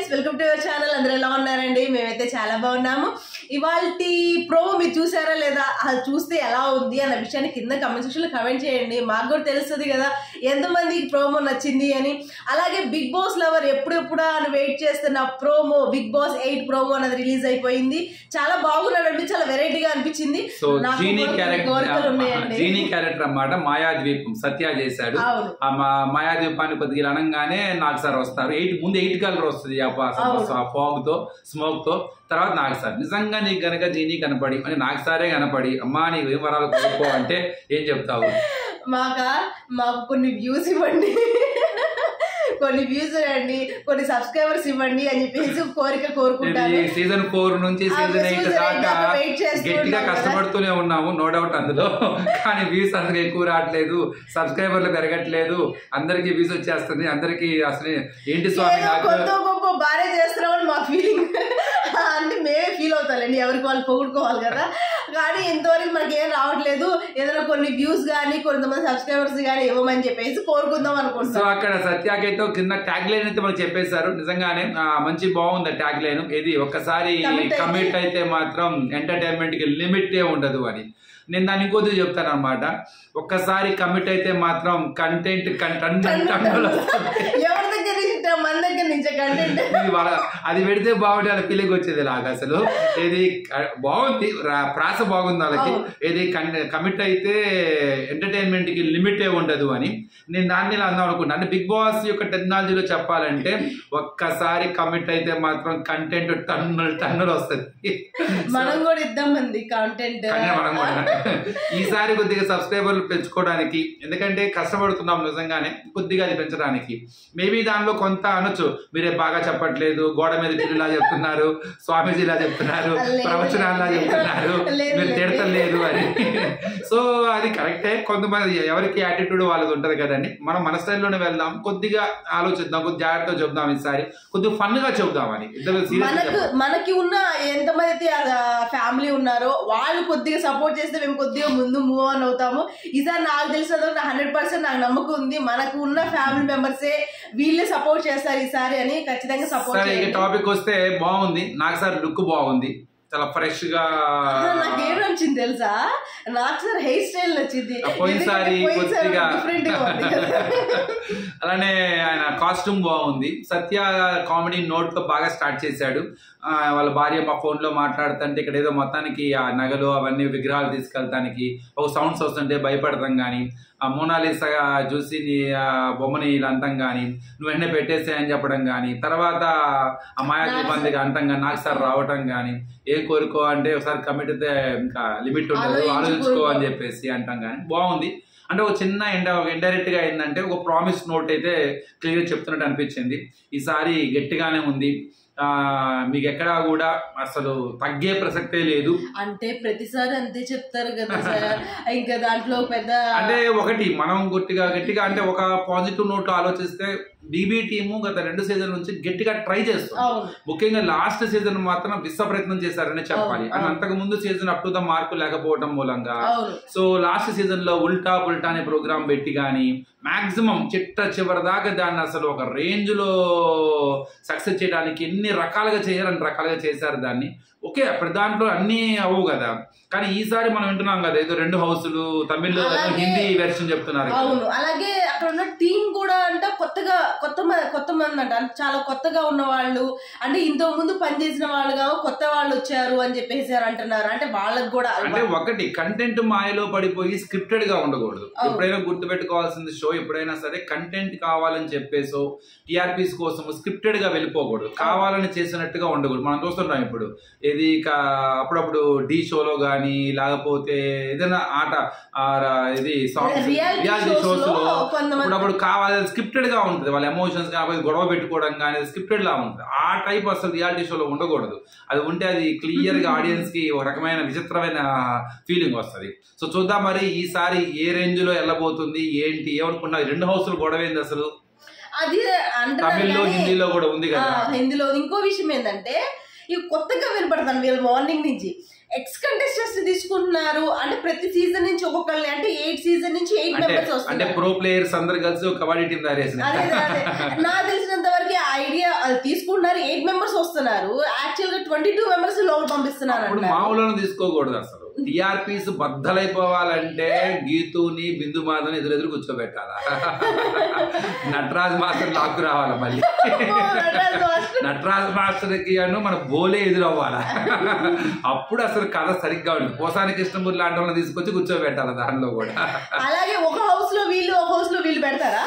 Guys, welcome to your channel. అందరూ ఎలా ఉన్నారండి? మేమైతే చాలా బాగున్నాము. ఇవాల్టి ప్రోమో మీరు చూసారా లేదా, అది చూస్తే ఎలా ఉంది అన్న విషయాన్ని కింద కమెంట్ సెక్షన్ లో కమెంట్ చేయండి. మాకు కూడా తెలుస్తుంది కదా ఎంతమందికి ప్రోమో నచ్చింది అని. అలాగే బిగ్ బాస్ లవర్ ఎప్పుడెప్పుడా అని వెయిట్ చేస్తున్న ప్రోమో బిగ్ బాస్ 8 ప్రోమో అనేది రిలీజ్ అయిపోయింది. చాలా బాగున్నాడండి, చాలా వెరైటీగా అనిపించింది. జీనీ క్యారెక్టర్ అన్నమాట మాయాద్వీపం సత్య చేశాడు. ఆ మాయాద్వీపాన్ని కొద్దిగా అనగానే నాకు సార్ వస్తారు. ముందు 8 కలర్ వస్తుంది ఫాగ్ తో, స్మోక్ తో. తర్వాత నాకు సార్ నిజంగా నీకు గనక జీనీ కనపడి అంటే నాకు సారే కనపడి అమ్మా నీకు ఏం వరాలు కోరుకో అంటే ఏం చెప్తావు? మాకు కొన్ని వ్యూస్ ఇవ్వండి, కొన్ని వ్యూస్ ఇవ్వండి, కొన్ని సబ్స్క్రైబర్స్ ఇవ్వండి అని చెప్పేసి కోరుకుంటాను. సీజన్ 4 నుంచి సీజన్ 8 దాకా గట్టిగా కష్టపడుతూనే ఉన్నాము, నో డౌట్ అందులో. కానీ వ్యూస్ అందరికి ఎక్కువ రావట్లేదు, సబ్స్క్రైబర్లు పెరగట్లేదు, అందరికి వ్యూస్ వచ్చేస్తుంది. అందరికి అసలు ఏంటి స్వామి గొప్ప బాగా చేస్తున్నామని మా ఫీలింగ్ అంటే మేమే ఫీల్ అవుతామండి, ఎవరికి వాళ్ళు పొగుడుకోవాలి కదా. కానీ ఇంతవరకు మనకి ఏం రావట్లేదు. ఏదైనా కొన్ని వ్యూస్ కానీ కొంతమంది సబ్స్క్రైబర్స్ కానీ ఇవ్వమని చెప్పేసి కోరుకుందాం అనుకుంటున్నాం. సో అక్కడ సత్యాకైతే కింద ట్యాగ్ లైన్ అయితే మనకు చెప్పేశారు. నిజంగానే మంచి బాగుంది ట్యాగ్ లైన్. ఇది ఒక్కసారి కమిట్ అయితే మాత్రం ఎంటర్టైన్మెంట్ కి లిమిట్ ఉండదు అని. నేను దాన్ని ఇంకొద్ది చెప్తాను అనమాట. ఒక్కసారి కమిట్ అయితే మాత్రం కంటెంట్ అది పెడితే బాగుంటే వాళ్ళ ఫీలింగ్ వచ్చేది నాకు. అసలు ఏది బాగుంది, ప్రాస బాగుంది వాళ్ళకి. ఏది కమిట్ అయితే ఎంటర్టైన్మెంట్ కి లిమిటే ఉండదు అని నేను దాన్ని అందాం అనుకుంటా. అంటే బిగ్ బాస్ యొక్క టెక్నాలజీలో చెప్పాలంటే ఒక్కసారి కమిట్ అయితే మాత్రం కంటెంట్ టన్నులు వస్తుంది. మనం కూడా ఇద్దామండి కంటెంట్. మనం కూడా ఈసారి కొద్దిగా సబ్స్క్రైబర్లు పెంచుకోవడానికి, ఎందుకంటే కష్టపడుతున్నాం నిజంగానే కొద్దిగా అది పెంచడానికి. మేబీ దానిలో కొంత అనొచ్చు, మీరే బాగా చెప్పట్లేదు, గోడ మీద పిల్లిలా చెప్తున్నారు, స్వామీజీలా చెప్తున్నారు, ప్రవచనాల్లా చెప్తున్నారు, మీరు తిడతలేదు అని. సో అది కరెక్టే. కొంతమంది ఎవరికి యాటిట్యూడ్ వాళ్ళది ఉంటది కదండి. మనం మన స్టైల్లోనే వెళ్దాం, కొద్దిగా ఆలోచిద్దాం, కొద్దిగా జాగ్రత్తగా చెప్దాం. ఈసారి కొద్దిగా ఫన్ గా చెప్దామని. మనకి ఉన్న ఎంతమంది ఫ్యామిలీ ఉన్నారో వాళ్ళు కొద్దిగా సపోర్ట్ చేస్తే మేము కొద్దిగా ముందు మూవ్ ఆన్ అవుతాము. ఈసారి నాకు తెలిసిన 100% నాకు నమ్మకం ఉంది. మనకు ఉన్న ఫ్యామిలీ మెంబర్సే వీళ్ళే సపోర్ట్ చేస్తారు ఈసారి అని ఖచ్చితంగా సపోర్ట్. సరే, ఇక టాపిక్ వస్తే బాగుంది. నాకు సార్ లుక్ బాగుంది, చాలా ఫ్రెష్ గా. నాకేం నచ్చింది తెలుసా? నాకు సార్ హెయిర్ స్టైల్ నచ్చింది. పోయినసారి కొద్దిగా అలానే ఆయన కాస్ట్యూమ్ బాగుంది. సత్య కామెడీ నోట్ తో బాగా స్టార్ట్ చేశాడు. వాళ్ళ భార్య మా ఫోన్ లో మాట్లాడుతుంటే ఇక్కడ ఏదో మొత్తానికి ఆ నగలు అవన్నీ విగ్రహాలు తీసుకెళ్తానికి ఒక సౌండ్స్ వస్తుంటే భయపడతాం కానీ, ఆ మోనాలిసా చూసి నీ బొమ్మని ఇలా అంటాం కానీ, నువ్వు వెంటనే పెట్టేసాయని చెప్పడం కానీ, తర్వాత ఆ మాయాదీపానికి అంటాం కానీ, నాకు సార్ రావటం కానీ, ఏం కోరుకో అంటే ఒకసారి కమిట్ అయితే ఇంకా లిమిట్ ఉండదు, ఆలోచించుకో అని చెప్పేసి అంటాం కానీ బాగుంది. అంటే ఒక చిన్న ఇండైరెక్ట్ గా ఏంటంటే ఒక ప్రామిస్ నోట్ అయితే క్లియర్ చెప్తున్నట్టు అనిపించింది. ఈసారి గట్టిగానే ఉంది. మీకు ఎక్కడా కూడా అసలు తగ్గే ప్రసక్తే లేదు. అంటే ప్రతిసారి అంతే చెప్తారు కదా సార్. ఇంకా దాంట్లో పెద్ద అంటే ఒకటి మనం గట్టిగా అంటే ఒక పాజిటివ్ నోట్ ఆలోచిస్తే బీబీ టీము గత 2 సీజన్ నుంచి గట్టిగా ట్రై చేస్తుంది. ముఖ్యంగా లాస్ట్ సీజన్ మాత్రం విశ్వ ప్రయత్నం చేశారని చెప్పాలి. అండ్ అంతకు ముందు season up to the mark లేకపోవడం మూలంగా సో లాస్ట్ సీజన్ లో ఉల్టా అనే ప్రోగ్రామ్ పెట్టి కానీ మాక్సిమం చివరి దాకా దాన్ని అసలు ఒక రేంజ్ లో సక్సెస్ చేయడానికి ఎన్ని రకాలుగా రకాలుగా చేశారు దాన్ని. ఓకే, అప్పుడు దాంట్లో అన్ని అవ్వు కదా. కానీ ఈసారి మనం వింటున్నాం కదా, ఏదో 2 హౌసులు తమిళ్ హిందీ వెర్షన్ చెప్తున్నారు. అవును, అలాగే అక్కడ ఉన్న టీం కూడా అంటే కొత్త మంది అంట, చాలా కొత్తగా ఉన్న వాళ్ళు, అంటే ఇంతకు ముందు పనిచేసిన వాళ్ళు కొత్త వాళ్ళు వచ్చారు అని చెప్పేసి అంటున్నారు. అంటే వాళ్ళకి కూడా అంటే ఒకటి కంటెంట్ మాయలో పడిపోయి స్క్రిప్టెడ్ గా ఉండకూడదు. ఎప్పుడైనా గుర్తుపెట్టుకోవాల్సింది, షో ఎప్పుడైనా సరే కంటెంట్ కావాలని చెప్పేసో టీఆర్పీస్ కోసం స్క్రిప్టెడ్ గా వెళ్ళిపోకూడదు, కావాలని చేసినట్టుగా ఉండకూడదు. మనం చూస్తున్నాం ఇప్పుడు ఇది అప్పుడప్పుడు ఢీ షోలో గానీ లేకపోతే ఏదైనా ఆట ఇది రియాలిటీ షోస్ లో అప్పుడప్పుడు కావాలి స్క్రిప్టెడ్ గా ఉంటుంది. వాళ్ళ ఎమోషన్స్ కాకపోతే గొడవ పెట్టుకోవడం కానీ స్క్రిప్టెడ్ లా ఉంటుంది. ఆ టైప్ అసలు రియాలిటీ షోలో ఉండకూడదు. అది ఉంటే అది క్లియర్ గా ఆడియన్స్ కి ఒక రకమైన విచిత్రమైన ఫీలింగ్ వస్తుంది. సో చూద్దాం మరి ఈసారి ఏ రేంజ్ లో వెళ్ళబోతుంది ఏంటి. ఏమనుకున్నా 2 హౌసులు గొడవ ఏంది అసలు? అది తమిళ్లో హిందీలో కూడా ఉంది కదా. హిందీలో ఇంకో విషయం ఏంటంటే ఇవి కొత్తగా వినపడతాను వీళ్ళు మార్నింగ్ నుంచి. ఎక్స్ కంటెస్టెంట్స్ తీసుకుంటున్నారు అంటే ప్రతి సీజన్ నుంచి ఒక్కొక్కరిని అంటే 8 సీజన్ నుంచి 8 మెంబర్స్ వస్తున్నారు. అంటే ప్రో ప్లేయర్స్ అందరు కలిసి ఒక కబడ్డీ టీం తయారు చేసినారు. నాకు తెలిసినంత వరకు ఐడియా తీసుకుంటున్నారు. 8 మెంబర్స్ వస్తున్నారు. యాక్చువల్ గా 22 మెంబర్స్ లోపల పంపిస్తున్నారు. మామూలు తీసుకోకూడదు అసలు. టీఆర్పీస్ బద్దలైపోవాలంటే గీతుని బిందు మాధవని ఎదురెదురు కూర్చోబెట్టాలా, నటరాజ్ మాస్టర్ లాక్కు రావాలా, మళ్ళీ నటరాజ్ మాస్టర్ కి మన బోలే ఎదురవ్వాలా, అప్పుడు అసలు కథ సరిగ్గా ఉంటుంది. పోసాని కృష్ణమూర్తి లాంటి వాళ్ళని తీసుకొచ్చి కూర్చోబెట్టాలి దానిలో కూడా. అలాగే ఒక హౌస్ లో వీళ్ళు ఒక హౌస్ లో వీళ్ళు పెడతారా?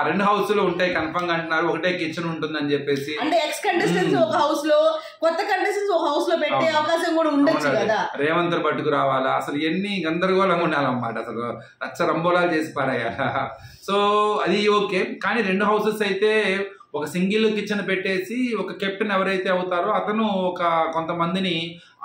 2 హౌస్లు ఉంటాయి కన్ఫర్మ్ గా అంటున్నారు. ఒకటే కిచెన్ ఉంటుందని చెప్పేసి. అంటే ఎక్స్ కంటెస్టెంట్స్ ఒక హౌస్ లో, కొత్త కంటెస్టెంట్స్ ఒక హౌస్ లో పెట్టే అవకాశం కూడా ఉండొచ్చు కదా. రేవంత్ పట్టుకు రావాలా, అసలు ఎన్ని గందరగోళంగా ఉండాలన్నమాట. అసలు రచ్చ రంబోలాలు చేసి పారాయాల. సో అది ఓకే. కానీ 2 హౌసెస్ అయితే ఒక సింగిల్ కిచెన్ పెట్టేసి ఒక కెప్టెన్ ఎవరైతే అవుతారో అతను ఒక కొంతమందిని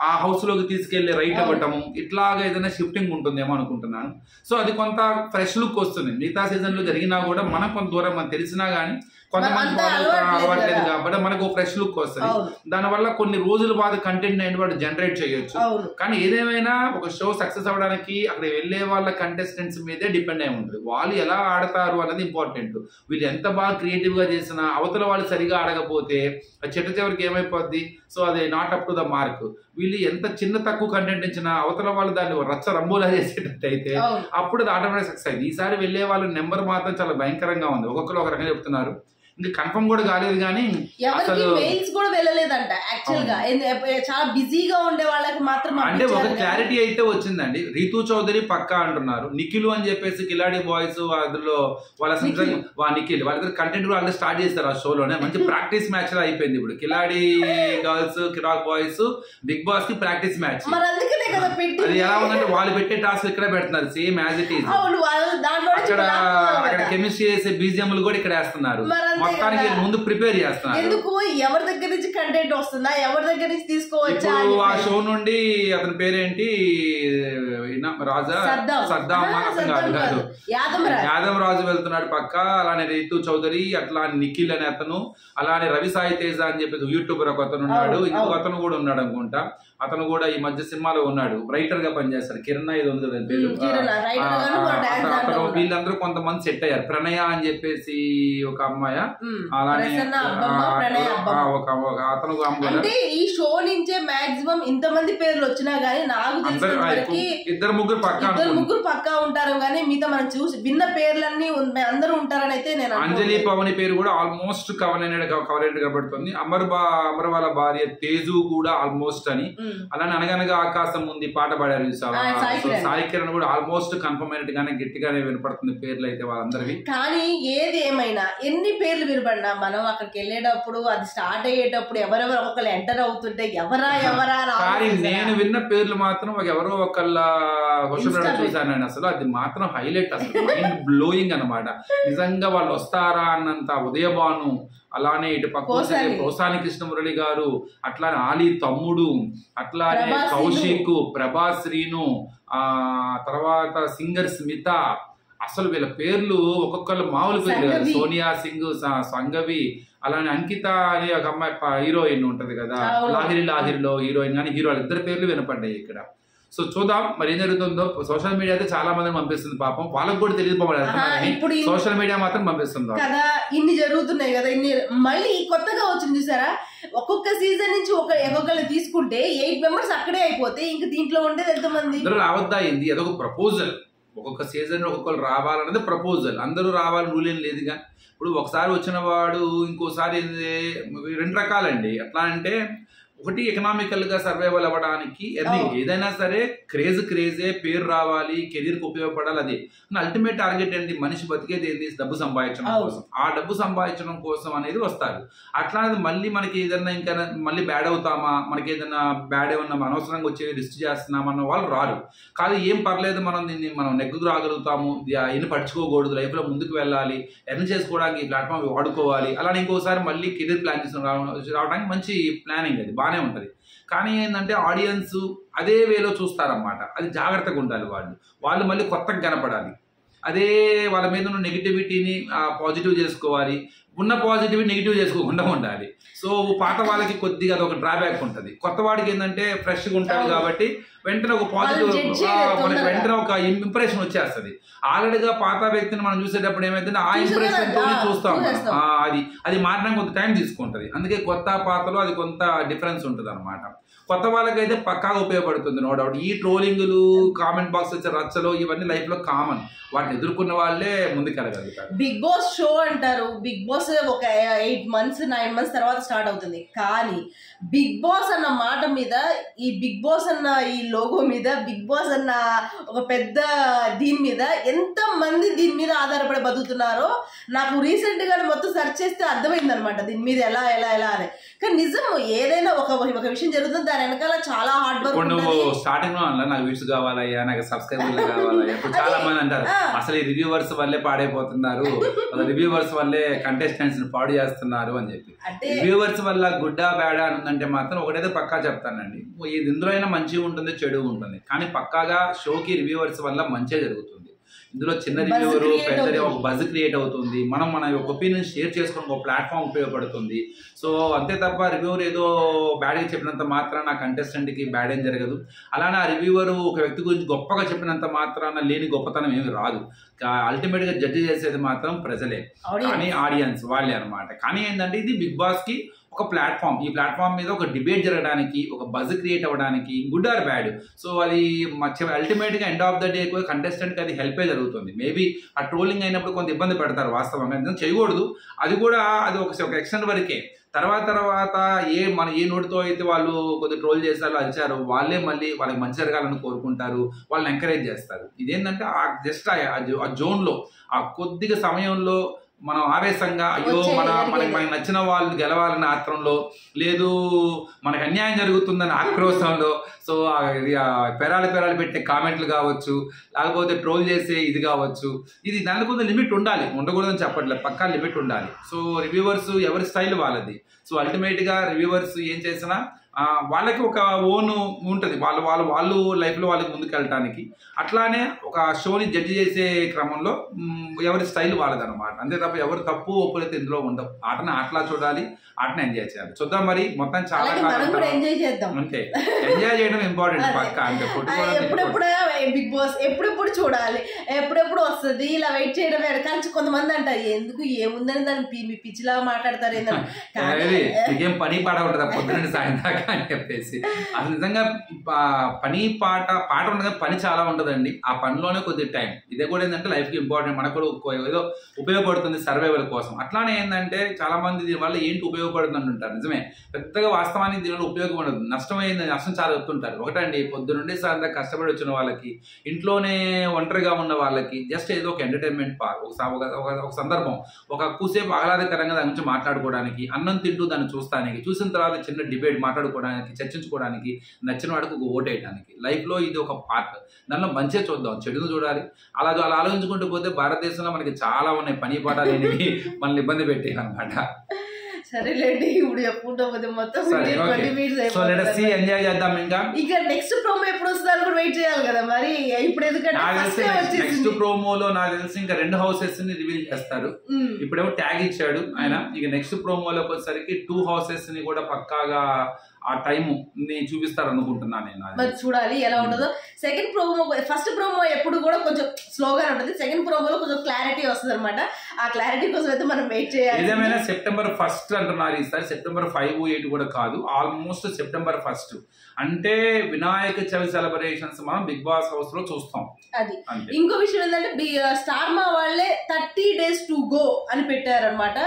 ఆ హౌస్ లోకి తీసుకెళ్లి రైట్ అవ్వటము, ఇట్లాగా ఏదైనా షిఫ్టింగ్ ఉంటుందేమో అనుకుంటున్నాను. సో అది కొంత ఫ్రెష్ లుక్ వస్తుంది. మిగతా సీజన్ లో జరిగినా కూడా మనం కొంత దూరం మనకు తెలిసినా గానీ కొంతమంది అలవాట్లేదు కాబట్టి మనకు ఫ్రెష్ లుక్ వస్తుంది. దానివల్ల కొన్ని రోజుల పాటు కంటెంట్ అయిన వాడు జనరేట్ చేయొచ్చు. కానీ ఏదేమైనా ఒక షో సక్సెస్ అవ్వడానికి అక్కడ వెళ్లే వాళ్ళ కంటెస్టెంట్స్ మీదే డిపెండ్ అయి ఉంటుంది. వాళ్ళు ఎలా ఆడతారు అనేది ఇంపార్టెంట్. వీళ్ళు ఎంత బాగా క్రియేటివ్ గా చేసినా అవతల వాళ్ళు సరిగా ఆడకపోతే చెట్టు చివరికి ఏమైపోద్ది. సో అది not up to the mark. వీళ్ళు ఎంత చిన్న తక్కువ కంటెంట్ ఇచ్చినా అవతల వాళ్ళు దాన్ని రచ్చ రంబోలా చేసేటట్టయితే అప్పుడు అది ఆటోమేటిక్ సక్సెస్ అయింది. ఈసారి వెళ్లే వాళ్ళ నెంబర్ మాత్రం చాలా భయంకరంగా ఉంది. ఒక్కొక్కరు ఒక రకంగా చెప్తున్నారు. ఇంకా కన్ఫర్మ్ కూడా కాలేదు కానీ ఎవరికి మెయిల్స్ కూడా వెళ్ళలేదంట. యాక్చువల్ గా చాలా బిజీగా ఉండే వాళ్ళకి మాత్రం అంటే ఒక క్లారిటీ అయితే వచ్చిందండి. రీతూ చౌదరి పక్కా అంటున్నారు. నిఖిల్ అని చెప్పేసి కిలాడి బాయ్స్ అందులో వాళ్ళ నిఖిల్ వాళ్ళ కంటెంట్ కూడా ఆల్రెడీ స్టార్ట్ చేస్తారు ఆ షోలోనే. మంచి ప్రాక్టీస్ మ్యాచ్ అయిపోయింది. ఇప్పుడు కిలాడి గర్ల్స్ కిరాక్ బాయ్స్ బిగ్ బాస్ కి ప్రాక్టీస్ మ్యాచ్. అది ఎలా ఉందంటే వాళ్ళు పెట్టే టాస్క్ ఇక్కడ పెడుతున్నారు సేమ్ యాజ్ ఇట్ ఈస్. అక్కడ కెమిస్ట్రీ చేసే బీజిఎంలు కూడా ఇక్కడ వేస్తున్నారు. మొత్తానికి ముందు ప్రిపేర్ చేస్తున్నారు. ఎందుకు ఎవరి దగ్గర నుంచి కంటెంట్ వస్తుందా, ఎవరి దగ్గర నుంచి తీసుకోవచ్చా? ఆ షో నుండి అతని పేరేంటి రాజా సద్దాం కాదు యాదవ్ రాజు వెళ్తున్నాడు పక్క. అలానే రీతు చౌదరి, అట్లా నిఖిల్ అనే అతను, అలానే రవి సాయి తేజ అని చెప్పేసి యూట్యూబర్ ఒక అతను ఉన్నాడు. ఇంకొక అతను కూడా ఉన్నాడు అనుకుంటా. అతను కూడా ఈ మధ్య సినిమాలో ఉన్నాడు, రైటర్ గా పనిచేస్తాడు. కిరణ్ ఇది ఉంది కదా పేరు. అతను వీళ్ళందరూ కొంతమంది సెట్ అయ్యారు. ప్రణయ అని చెప్పేసి ఒక అమ్మాయి, అలానే అతను అంటే ఈ షో నుంచే మాక్సిమం ఇంతమంది పేర్లు వచ్చినా గానీ నాకు తెలిసి ఇద్దరు ముగ్గురు పక్కా ఉంటారు. కానీ మిగతా మనం చూసి విన్న పేర్లన్నీ అందరూ ఉంటారని అయితే నేను. అంజలి పవని పేరు కూడా ఆల్మోస్ట్ కవరేట్ కనబడుతుంది. అమర్ వాళ్ళ భార్య తేజు కూడా ఆల్మోస్ట్ అని. అలానే అనగనగా ఆకాశం ఉంది పాట పాడారు సాయి కిరణ్ కూడా ఆల్మోస్ట్ కన్ఫర్మ్ అయినట్టుగానే గట్టిగానే వినపడుతుంది పేర్లు అయితే వాళ్ళందరివి. కానీ ఏది ఏమైనా ఎన్ని పేర్లు వినపడినా మనం అక్కడికి వెళ్ళేటప్పుడు అది స్టార్ట్ అయ్యేటప్పుడు ఎవరెవరు ఒకళ్ళు ఎంటర్ అవుతుంటే ఎవరా కానీ నేను విన్న పేర్లు మాత్రం ఎవరో ఒకళ్ళ చూసానండి. అసలు అది మాత్రం హైలైట్, అసలు మైండ్ బ్లోయింగ్ అనమాట. నిజంగా వాళ్ళు వస్తారా అన్నంత ఉదయభాను, అలానే ఇటు పక్క పోసాని కృష్ణమురళి గారు, అట్లానే ఆలీ తమ్ముడు, అట్లానే కౌశిక్, ప్రభాస్, శ్రీను, తర్వాత సింగర్ స్మిత. అసలు వీళ్ళ పేర్లు ఒక్కొక్కళ్ళు మామూలు పేర్లు కదా. సోనియా సింగ్, సంగవి, అలానే అంకిత అనే ఒక అమ్మాయి హీరోయిన్ ఉంటది కదా, లాహిరిలో హీరోయిన్. కానీ హీరోలు ఇద్దరు పేర్లు వినపడ్డాయి ఇక్కడ. సో చూద్దాం మరి ఏం జరుగుతుందో. సోషల్ మీడియా అయితే చాలా మందిని పంపిస్తుంది పాపం, వాళ్ళకు కూడా తెలియదు. సోషల్ మీడియా మాత్రం పంపిస్తుంది కదా. ఇన్ని జరుగుతున్నాయి కదా, ఇన్ని మళ్ళీ కొత్తగా వచ్చింది చూసారా. ఒక్కొక్క సీజన్ నుంచి ఒక్కొక్కరిని తీసుకుంటే 8 మెంబర్స్ అక్కడే అయిపోతే ఇంక దీంట్లో ఉండేది ఎంతమంది? అందరూ రావద్దా అయింది. అదొక ప్రపోజల్. ఒక్కొక్క సీజన్ ఒక్కొక్కరు రావాలన్నది ప్రపోజల్. అందరూ రావాలని రూల్ ఏం లేదుగా. ఇప్పుడు ఒకసారి వచ్చిన వాడు ఇంకోసారి 2 రకాలండి. ఎట్లా అంటే ఒకటి ఎకనామికల్ గా సర్వైవల్ అవ్వడానికి ఎర్నింగ్. ఏదైనా సరే క్రేజే, పేరు రావాలి, కెరీర్ కి ఉపయోగపడాలి. అది అల్టిమేట్ టార్గెట్ ఏంటి? మనిషి బతికేది ఏంటి? డబ్బు సంపాదించడం కోసం. ఆ డబ్బు సంపాదించడం కోసం అనేది వస్తారు. అట్లానే మళ్ళీ మనకి ఏదైనా ఇంకా మళ్ళీ బ్యాడ్ అవుతామా, మనకి ఏదైనా బ్యాడ్ ఏమన్నా అనవసరంగా వచ్చి రిస్క్ చేస్తున్నామన్న వాళ్ళు రారు. కాదు ఏం పర్లేదు, మనం నెగ్గుకు రాగలుగుతాము, ఎన్ని పడుచుకోకూడదు, లైఫ్ లో ముందుకు వెళ్ళాలి, ఎర్న్ చేసుకోవడానికి ఈ ప్లాట్ఫామ్ వాడుకోవాలి. అలానే ఇంకోసారి మళ్ళీ కెరీర్ ప్లాన్ చేసుకుని రావడానికి మంచి ప్లానింగ్, అది బాగానే ఉంటది. కానీ ఏంటంటే ఆడియన్స్ అదే వేలో చూస్తారన్నమాట. అది జాగ్రత్తగా ఉండాలి. వాళ్ళు మళ్ళీ కొత్తగా కనపడాలి. అదే వాళ్ళ మీద ఉన్న నెగిటివిటీని పాజిటివ్ చేసుకోవాలి. ఉన్న పాజిటివిటీ నెగిటివ్ చేసుకోకుండా ఉండాలి. సో సో పాత వాళ్ళకి కొద్దిగా అదొక డ్రాబ్యాక్ ఉంటుంది. కొత్త వాడికి ఏంటంటే ఫ్రెష్గా ఉంటాడు కాబట్టి వెంటనే ఒక పాజిటివ్ మనకి వెంటనే ఒక ఇంప్రెషన్ వచ్చేస్తుంది. ఆల్రెడీగా పాత వ్యక్తిని మనం చూసేటప్పుడు ఏమైందంటే ఆ ఇంప్రెషన్ తో చూస్తాం. అది మారడానికి కొంత టైం తీసుకుంటది. అందుకే కొత్త పాతలో అది కొంత డిఫరెన్స్ ఉంటుంది అనమాట. కొత్త వాళ్ళకైతే పక్కాగా ఉపయోగపడుతుంది, నో డౌట్. ఈ ట్రోలింగ్లు, కామెంట్ బాక్స్ వచ్చే రచ్చలు ఇవన్నీ లైఫ్ లో కామన్. వాటిని ఎదుర్కొన్న వాళ్ళే ముందుకెళ్ళగలుగుతారు. బిగ్ బాస్ షో అంటారు, బిగ్ బాస్ ఒక 8 months 9 months తర్వాత స్టార్ట్ అవుతుంది. కానీ బిగ్ బాస్ అన్న మాట మీద, ఈ బిగ్ బాస్ అన్న ఈ లోగో మీద, బిగ్ బాస్ అన్న ఒక పెద్ద దీని మీద ఎంత మంది దీని మీద ఆధారపడి బతుకుతున్నారో నాకు రీసెంట్ గా మొత్తం సెర్చ్ చేస్తే అర్థమైంది అనమాట దీని మీద ఎలా ఎలా ఎలా అని. కానీ నిజం ఏదైనా ఒక విషయం జరుగుతుంది, దాని వెనకాల చాలా హార్డ్ వర్క్. నువ్వు స్టార్టింగ్ లో అలా నాకు వ్యూస్ కావాలయ్యా, నాకు సబ్స్క్రైబర్లు కావాలయ్యా. ఇప్పుడు చాలా మంది అంటారు అసలు ఈ రివ్యూవర్స్ వల్లే పాడైపోతున్నారు, రివ్యూవర్స్ వల్లే కంటెస్టెంట్స్ ని పాడు చేస్తున్నారు అని చెప్పి. రివ్యూవర్స్ వల్ల గుడ్డా బ్యాడా అని ఉందంటే మాత్రం ఒకటైతే పక్కా చెప్తానండి, ఇది ఇందులో అయినా మంచిగా ఉంటుంది, చెడు ఉంటుంది. కానీ పక్కాగా షోకి రివ్యూవర్స్ వల్ల మంచిగా జరుగుతుంది. ఇందులో చిన్న రివ్యూవర్ పెద్ద ఒక బజ్ క్రియేట్ అవుతుంది. మనం మన ఒపీనియన్ షేర్ చేసుకుని ఒక ప్లాట్ఫామ్ ఉపయోగపడుతుంది. సో అంతే తప్ప రివ్యూవర్ ఏదో బ్యాడ్గా చెప్పినంత మాత్రాన కంటెస్టెంట్కి బ్యాడ్ ఏం జరగదు. అలానే ఆ రివ్యూవర్ ఒక వ్యక్తి గురించి గొప్పగా చెప్పినంత మాత్రాన లేని గొప్పతనం ఏమి రాదు. అల్టిమేట్గా జడ్జి చేసేది మాత్రం ప్రజలే, కానీ ఆడియన్స్ వాళ్ళే అనమాట. కానీ ఏంటంటే ఇది బిగ్ బాస్కి ఒక ప్లాట్ఫామ్. ఈ ప్లాట్ఫామ్ మీద ఒక డిబేట్ జరగడానికి, ఒక బజ్ క్రియేట్ అవ్వడానికి, గుడ్ ఆర్ బ్యాడ్. సో అది అల్టిమేట్గా ఎండ్ ఆఫ్ ద డే కంటెస్టెంట్కి అది హెల్పే జరుగుతుంది. మేబీ ఆ ట్రోలింగ్ అయినప్పుడు కొంత ఇబ్బంది పెడతారు వాస్తవంగా, ఎందుకంటే చేయకూడదు. అది కూడా అది ఒక ఎక్స్టెంట్ వరకే. తర్వాత ఏ నోటితో అయితే వాళ్ళు కొద్దిగా ట్రోల్ చేశారో అరిచారో వాళ్ళే మళ్ళీ వాళ్ళకి మంచి జరగాలని కోరుకుంటారు, వాళ్ళని ఎంకరేజ్ చేస్తారు. ఇదేంటంటే జస్ట్ ఆ జోన్లో ఆ కొద్దిగా సమయంలో మనం ఆవేశంగా అయ్యో మనకి నచ్చిన వాళ్ళు గెలవాలన్న ఆత్రంలో, లేదు మనకు అన్యాయం జరుగుతుందని ఆక్రోశంలో, సో పెరాలు పెట్టే కామెంట్లు కావచ్చు, లేకపోతే ట్రోల్ చేసే ఇది కావచ్చు, ఇది దానికి కొంచెం లిమిట్ ఉండాలి. ఉండకూడదని చెప్పట్లేదు, పక్కా లిమిట్ ఉండాలి. సో రివ్యూవర్స్ ఎవరి స్టైల్ వాళ్ళది. సో అల్టిమేట్గా రివ్యూవర్స్ ఏం చేసినా వాళ్ళకి ఒక ఓన్ ఉంటుంది, వాళ్ళు లైఫ్లో వాళ్ళకి ముందుకు వెళ్ళటానికి. అట్లానే ఒక షోని జడ్జి చేసే క్రమంలో ఎవరి స్టైల్ వాళ్ళదన్నమాట. అంతే తప్ప ఎవరు తప్పు ఒప్పులైతే ఇందులో ఉండవు. ఆటని ఆటలా చూడాలి, ఆటని ఎంజాయ్ చేయాలి. చూద్దాం మరి మొత్తం చాలా ఎంజాయ్ చేద్దాం. అంతే, ఎంజాయ్ చేయడం ఇంపార్టెంట్ పక్క. అంటే ఎప్పుడెప్పుడు బిగ్ బాస్ ఎప్పుడెప్పుడు చూడాలి, ఎప్పుడెప్పుడు వస్తుంది, ఇలా వెయిట్ చేయడం. కానీ కొంతమంది అంటారు ఎందుకు ఏముందని దాన్ని మీ పిచ్చిలా మాట్లాడతారు ఏంటంటే మీకేం పని పాట ఉంటుందా పొద్దున్న సాయంత్రం అని చెప్పేసి. అసలు నిజంగా పని పాట ఉండగా పని చాలా ఉంటుందండి. ఆ పనిలోనే కొద్ది టైం. ఇదే కూడా ఏంటంటే లైఫ్కి ఇంపార్టెంట్, మనకు కూడా ఏదో ఉపయోగపడుతుంది సర్వైవల్ కోసం. అట్లానే ఏంటంటే చాలా మంది దీనివల్ల ఏంటి ఉపయోగపడుతుంది అంటారు. నిజమే, పెద్దగా వాస్తవానికి దీనివల్ల ఉపయోగం ఉండదు. నష్టం చాలా చెప్తుంటారు. ఒకటండి, పొద్దునుండి సాయంత్రం కష్టపడి వచ్చిన వాళ్ళకి, ఇంట్లోనే ఒంటరిగా ఉన్న వాళ్ళకి జస్ట్ ఏదో ఒక ఎంటర్టైన్మెంట్ పార్క్, ఒక సందర్భం, ఒక కూసేపు ఆహ్లాదకరంగా దాని గురించి మాట్లాడుకోవడానికి, అన్నం తింటూ దాన్ని చూసిన తర్వాత చిన్న డిబేట్ మాట్లాడుకోవడానికి, చర్చించుకోవడానికి, నచ్చిన వాడికి ఒక ఓట్ వేయడానికి. లైఫ్లో ఇది ఒక పార్ట్. దానిలో మంచిగా చూద్దాం, చెడును చూడాలి. అలా ఆలోచించుకుంటూ పోతే భారతదేశంలో మనకి చాలా ఉన్నాయి పని పాట లేనివి మనల్ని ఇబ్బంది పెట్టాయి అనమాట. సరేలేండి, ఇప్పుడు చెప్పుకుంటా పోతే మొత్తం ఎంజాయ్ చేద్దాం. ఇంకా నెక్స్ట్ ప్రోమో ఎప్పుడు వస్తుందని కూడా వెయిట్ చేయాలి కదా మరి. ఇప్పుడు ఎందుకంటే నెక్స్ట్ ప్రోమోలో నాకు తెలిసి ఇంకా 2 houses ని రివీల్ చేస్తారు. ఇప్పుడేమో ట్యాగ్ ఇచ్చాడు ఆయన. ఇక నెక్స్ట్ ప్రోమోలోకి వచ్చేసరికి 2 houses ని కూడా పక్కాగా ఆ టైము చూపిస్తారు అనుకుంటున్నాను నేను. మరి చూడాలి ఎలా ఉంటుందో. సెకండ్ ప్రోమో, ఫస్ట్ ప్రోమో ఎప్పుడు కూడా కొంచెం స్లోగా ఉంటుంది, సెకండ్ ప్రోమోలో కొంచెం క్లారిటీ వస్తుంది అనమాట. ఆ క్లారిటీ కోసం అయితే మనం వెయిట్ చేయాలి. ఏదేమైనా September 1st అంటున్నారు ఈసారి. September 5, 8 కూడా కాదు, ఆల్మోస్ట్ September 1st. అంటే వినాయక చవితి సెలబ్రేషన్స్ మనం బిగ్ బాస్ హౌస్ లో చూస్తాం. అది ఇంకో విషయం ఏంటంటే స్టార్ మా వాళ్ళే 30 days to go అని పెట్టారనమాట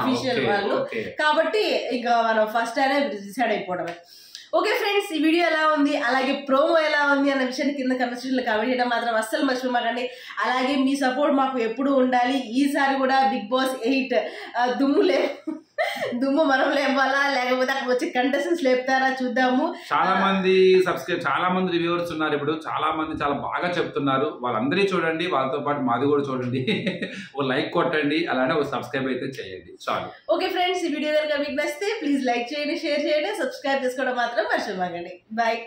అఫీషియల్ వాళ్ళు. కాబట్టి ఇక మనం ఫస్ట్ అయినా డిసైడ్ అయిపోవడమే. ఓకే ఫ్రెండ్స్, ఈ వీడియో ఎలా ఉంది, అలాగే ప్రోమో ఎలా ఉంది అన్న విషయాన్ని కింద కమెంట్ సెక్షన్లో కామెంట్ చేయడం మాత్రం అస్సలు మర్చిపోమాకండి. అలాగే మీ సపోర్ట్ మాకు ఎప్పుడు ఉండాలి. ఈసారి కూడా బిగ్ బాస్ 8 దుమ్ము మనం లేపాలా, లేకపోతే అక్కడ వచ్చి కంటెస్టెంట్స్ లేపుతారా చూద్దాము. చాలా మంది రివ్యూవర్స్ ఉన్నారు ఇప్పుడు. చాలా మంది చాలా బాగా చెప్తున్నారు. వాళ్ళందరినీ చూడండి, వాళ్ళతో పాటు మాది కూడా చూడండి. ఒక లైక్ కొట్టండి, అలానే ఒక సబ్స్క్రైబ్ అయితే చేయండి చాలు. ఓకే ఫ్రెండ్స్, ఈ వీడియో కనుక మీకు నచ్చితే ప్లీజ్ లైక్ చేయండి, షేర్ చేయండి, సబ్స్క్రైబ్ చేసుకోవడం మాత్రం మర్చిపోకండి. బాయ్.